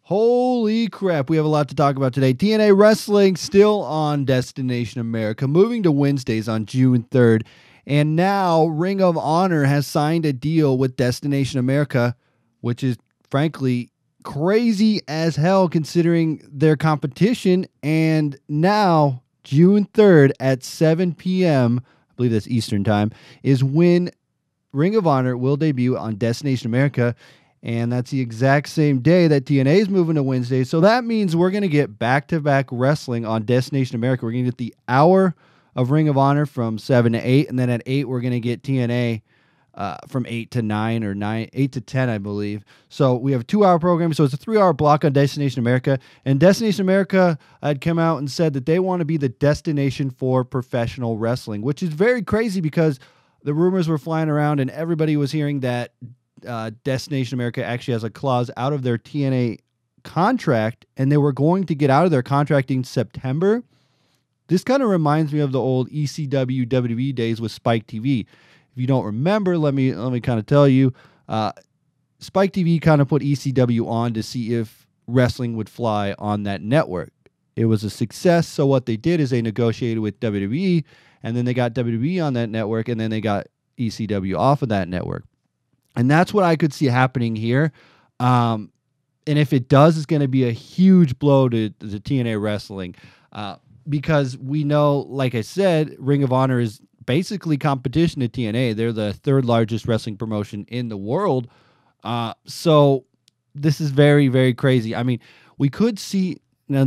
Holy crap, we have a lot to talk about today. TNA Wrestling still on Destination America, moving to Wednesdays on June 3rd. And now Ring of Honor has signed a deal with Destination America, which is frankly crazy as hell considering their competition. And now June 3rd at 7 p.m., I believe that's Eastern time, is when Ring of Honor will debut on Destination America. And that's the exact same day that TNA is moving to Wednesday. So that means we're going to get back-to-back wrestling on Destination America. We're going to get the hour of Ring of Honor from 7 to 8. And then at 8, we're going to get TNA from 8 to 9 or 8 to 10, I believe. So we have a 2-hour program. So it's a 3-hour block on Destination America. And Destination America had come out and said that they want to be the destination for professional wrestling, which is very crazy because the rumors were flying around and everybody was hearing that Destination America actually has a clause out of their TNA contract, and they were going to get out of their contract in September. This kind of reminds me of the old ECW WWE days with Spike TV. If you don't remember, let me kind of tell you. Spike TV kind of put ECW on to see if wrestling would fly on that network. It was a success, so what they did is they negotiated with WWE, and then they got WWE on that network, and then they got ECW off of that network. And that's what I could see happening here. And if it does, it's going to be a huge blow to the TNA wrestling because we know, like I said, Ring of Honor is basically competition to TNA. They're the third largest wrestling promotion in the world. So this is very, very crazy. I mean, we could see, now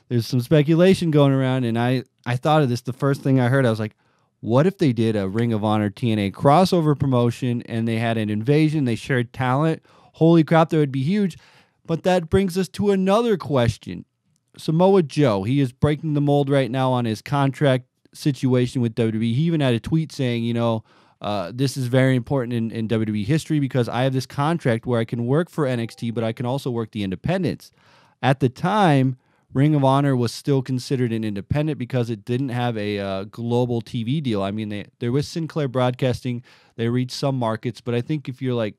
there's some speculation going around, and I thought of this the first thing I heard. I was like, what if they did a Ring of Honor TNA crossover promotion and they had an invasion, they shared talent? Holy crap, that would be huge. But that brings us to another question. Samoa Joe, he is breaking the mold right now on his contract situation with WWE. He even had a tweet saying, this is very important in WWE history because I have this contract where I can work for NXT, but I can also work the independents. At the time, Ring of Honor was still considered an independent because it didn't have a global TV deal. I mean, there was Sinclair Broadcasting. They reached some markets, but I think if you're like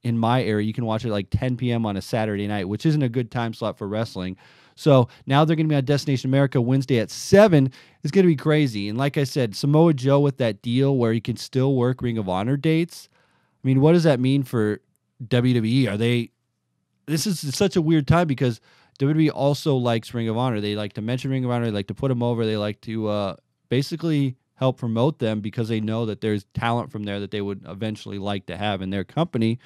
in my area, you can watch it like 10 p.m. on a Saturday night, which isn't a good time slot for wrestling. So now they're going to be on Destination America Wednesday at 7. It's going to be crazy. And like I said, Samoa Joe with that deal where he can still work Ring of Honor dates. I mean, what does that mean for WWE? This is such a weird time because WWE also likes Ring of Honor. They like to mention Ring of Honor. They like to put them over. They like to basically help promote them because they know that there's talent from there that they would eventually like to have in their company.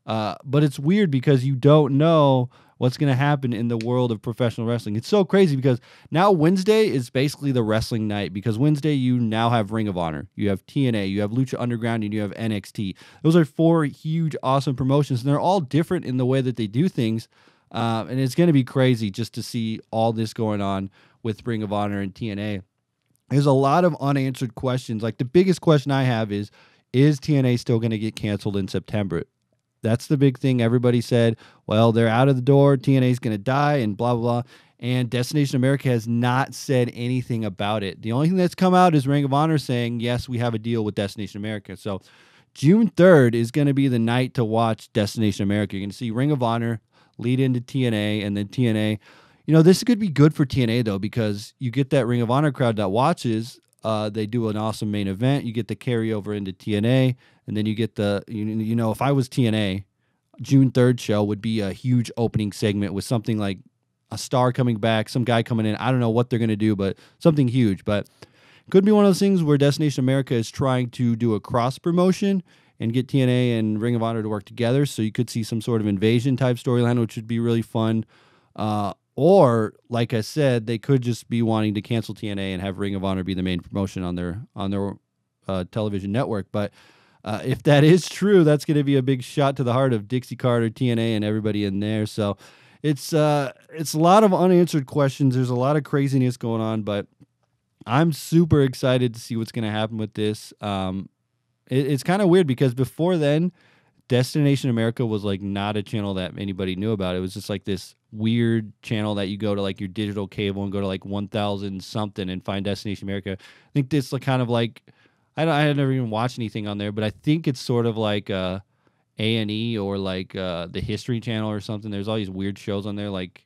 But it's weird because you don't know what's going to happen in the world of professional wrestling. It's so crazy because now Wednesday is basically the wrestling night because Wednesday you now have Ring of Honor. You have TNA, you have Lucha Underground, and you have NXT. Those are 4 huge, awesome promotions, and they're all different in the way that they do things. And it's going to be crazy just to see all this going on with Ring of Honor and TNA. There's a lot of unanswered questions. Like the biggest question I have is TNA still going to get canceled in September? That's the big thing. Everybody said, well, they're out of the door. TNA is going to die and blah, blah, blah. And Destination America has not said anything about it. The only thing that's come out is Ring of Honor saying, yes, we have a deal with Destination America. So June 3rd is going to be the night to watch Destination America. You're going to see Ring of Honor lead into TNA, and then TNA. This could be good for TNA, though, because you get that Ring of Honor crowd that watches. They do an awesome main event. You get the carryover into TNA, and then you get the, if I was TNA, June 3rd show would be a huge opening segment with something like a star coming back, some guy coming in. I don't know what they're going to do, but something huge. But it could be one of those things where Destination America is trying to do a cross promotion and get TNA and Ring of Honor to work together. So you could see some sort of invasion type storyline, which would be really fun. Or, like I said, they could just be wanting to cancel TNA and have Ring of Honor be the main promotion on their television network. But if that is true, that's going to be a big shot to the heart of Dixie Carter, TNA, and everybody in there. So it's a lot of unanswered questions. There's a lot of craziness going on, but I'm super excited to see what's going to happen with this. It's kind of weird because before then, Destination America was like not a channel that anybody knew about. It was just like this weird channel that you go to like your digital cable and go to like 1000 something and find Destination America. I think this kind of like, I never even watched anything on there, but I think it's sort of like A&E or like the History Channel or something. There's all these weird shows on there like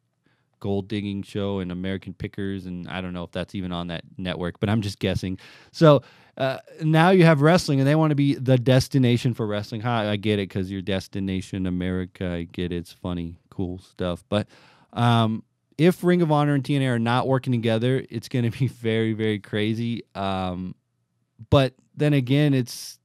Gold Digging Show and American Pickers, and I don't know if that's even on that network, but I'm just guessing. So now you have wrestling, and they want to be the destination for wrestling. Hi, I get it because your destination America. I get it. It's funny, cool stuff. But if Ring of Honor and TNA are not working together, it's going to be very, very crazy. But then again, it's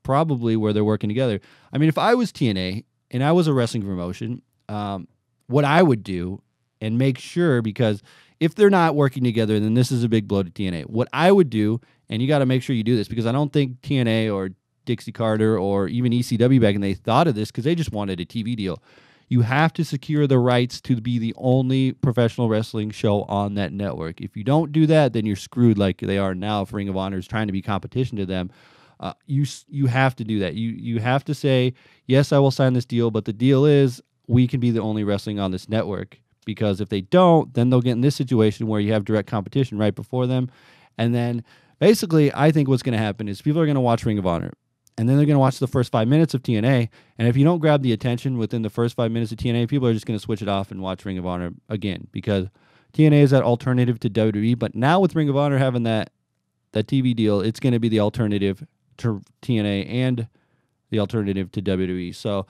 probably where they're working together. I mean, if I was TNA and I was a wrestling promotion, what I would do and make sure, because if they're not working together, then this is a big blow to TNA. What I would do, and you got to make sure you do this, because I don't think TNA or Dixie Carter or even ECW back then they thought of this because they just wanted a TV deal. You have to secure the rights to be the only professional wrestling show on that network. If you don't do that, then you're screwed like they are now. If Ring of Honor is trying to be competition to them, you have to do that. You have to say, yes, I will sign this deal, but the deal is we can be the only wrestling on this network. Because if they don't, then they'll get in this situation where you have direct competition right before them. And then basically, I think what's going to happen is people are going to watch Ring of Honor. And then they're going to watch the first 5 minutes of TNA. And if you don't grab the attention within the first 5 minutes of TNA, people are just going to switch it off and watch Ring of Honor again. Because TNA is that alternative to WWE. But now with Ring of Honor having that TV deal, it's going to be the alternative to TNA and the alternative to WWE. So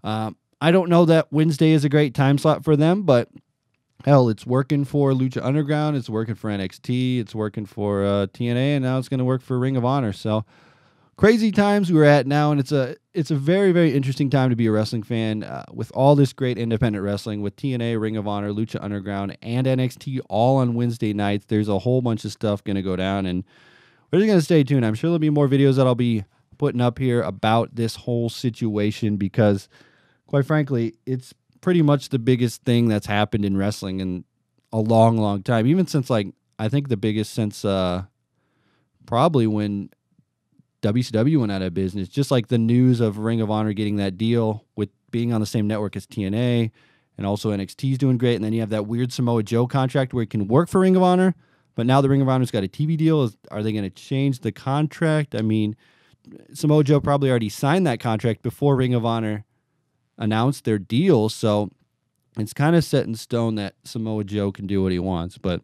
I don't know that Wednesday is a great time slot for them, but hell, it's working for Lucha Underground. It's working for NXT. It's working for TNA, and now it's going to work for Ring of Honor. So crazy times we're at now, and it's a very, very interesting time to be a wrestling fan with all this great independent wrestling with TNA, Ring of Honor, Lucha Underground, and NXT all on Wednesday nights. There's a whole bunch of stuff going to go down, and we're just going to stay tuned. I'm sure there'll be more videos that I'll be putting up here about this whole situation because, quite frankly, it's pretty much the biggest thing that's happened in wrestling in a long, long time. Even since, like, I think the biggest since probably when WCW went out of business. Just like the news of Ring of Honor getting that deal with being on the same network as TNA, and also NXT's doing great. And then you have that weird Samoa Joe contract where it can work for Ring of Honor, but now the Ring of Honor's got a TV deal. Are they going to change the contract? I mean, Samoa Joe probably already signed that contract before Ring of Honor announced their deal, so it's kind of set in stone that Samoa Joe can do what he wants. But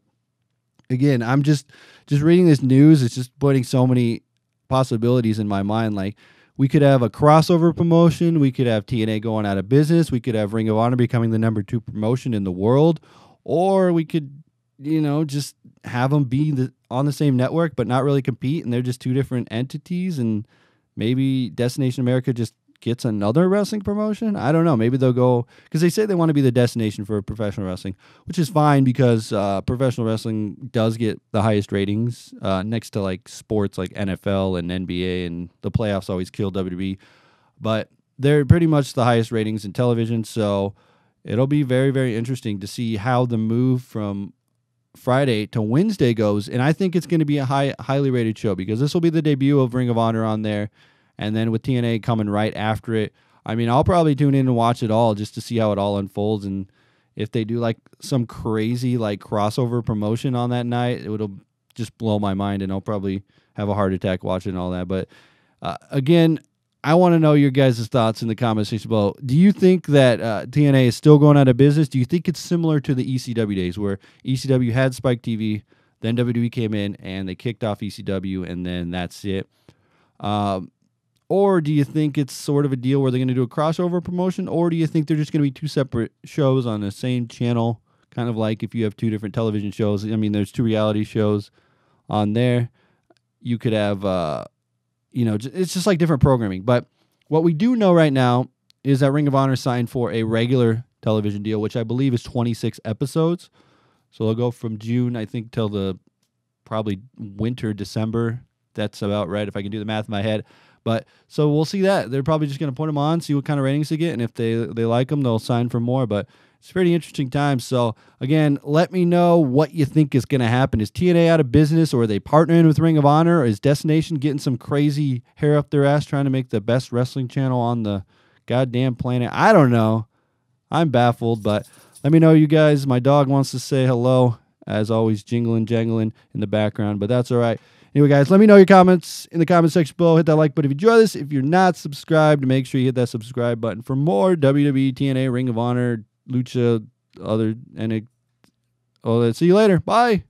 again, I'm just reading this news. It's just putting so many possibilities in my mind. Like, we could have a crossover promotion. We could have TNA going out of business. We could have Ring of Honor becoming the number 2 promotion in the world. Or we could, just have them be on the same network but not really compete, and they're just 2 different entities, and maybe Destination America just gets another wrestling promotion. I don't know. Maybe they'll go, because they say they want to be the destination for professional wrestling, which is fine because professional wrestling does get the highest ratings next to like sports like NFL and NBA, and the playoffs always kill WWE. But they're pretty much the highest ratings in television, so it'll be very, very interesting to see how the move from Friday to Wednesday goes. And I think it's going to be a highly rated show because this will be the debut of Ring of Honor on there. And then with TNA coming right after it, I mean, I'll probably tune in and watch it all just to see how it all unfolds. And if they do like some crazy like crossover promotion on that night, it'll just blow my mind, and I'll probably have a heart attack watching all that. But again, I want to know your guys' thoughts in the comment section below. Do you think that TNA is still going out of business? Do you think it's similar to the ECW days where ECW had Spike TV, then WWE came in and they kicked off ECW, and then that's it? Or do you think it's sort of a deal where they're going to do a crossover promotion? Or do you think they're just going to be 2 separate shows on the same channel? Kind of like if you have 2 different television shows. I mean, there's 2 reality shows on there. You could have, it's just like different programming. But what we do know right now is that Ring of Honor signed for a regular television deal, which I believe is 26 episodes. So they'll go from June, I think, till the probably winter, December. That's about right if I can do the math in my head. But so we'll see that. They're probably just going to put them on, see what kind of ratings they get, and if they like them, they'll sign for more. But it's a pretty interesting time. So, again, let me know what you think is going to happen. Is TNA out of business, or are they partnering with Ring of Honor? Or is Destination getting some crazy hair up their ass trying to make the best wrestling channel on the goddamn planet? I don't know. I'm baffled, but let me know, you guys. My dog wants to say hello, as always, jingling, jangling in the background, but that's all right. Anyway, guys, let me know your comments in the comment section below. Hit that like button if you enjoy this. If you're not subscribed, make sure you hit that subscribe button for more WWE, TNA, Ring of Honor, Lucha, other, and see you later. Bye.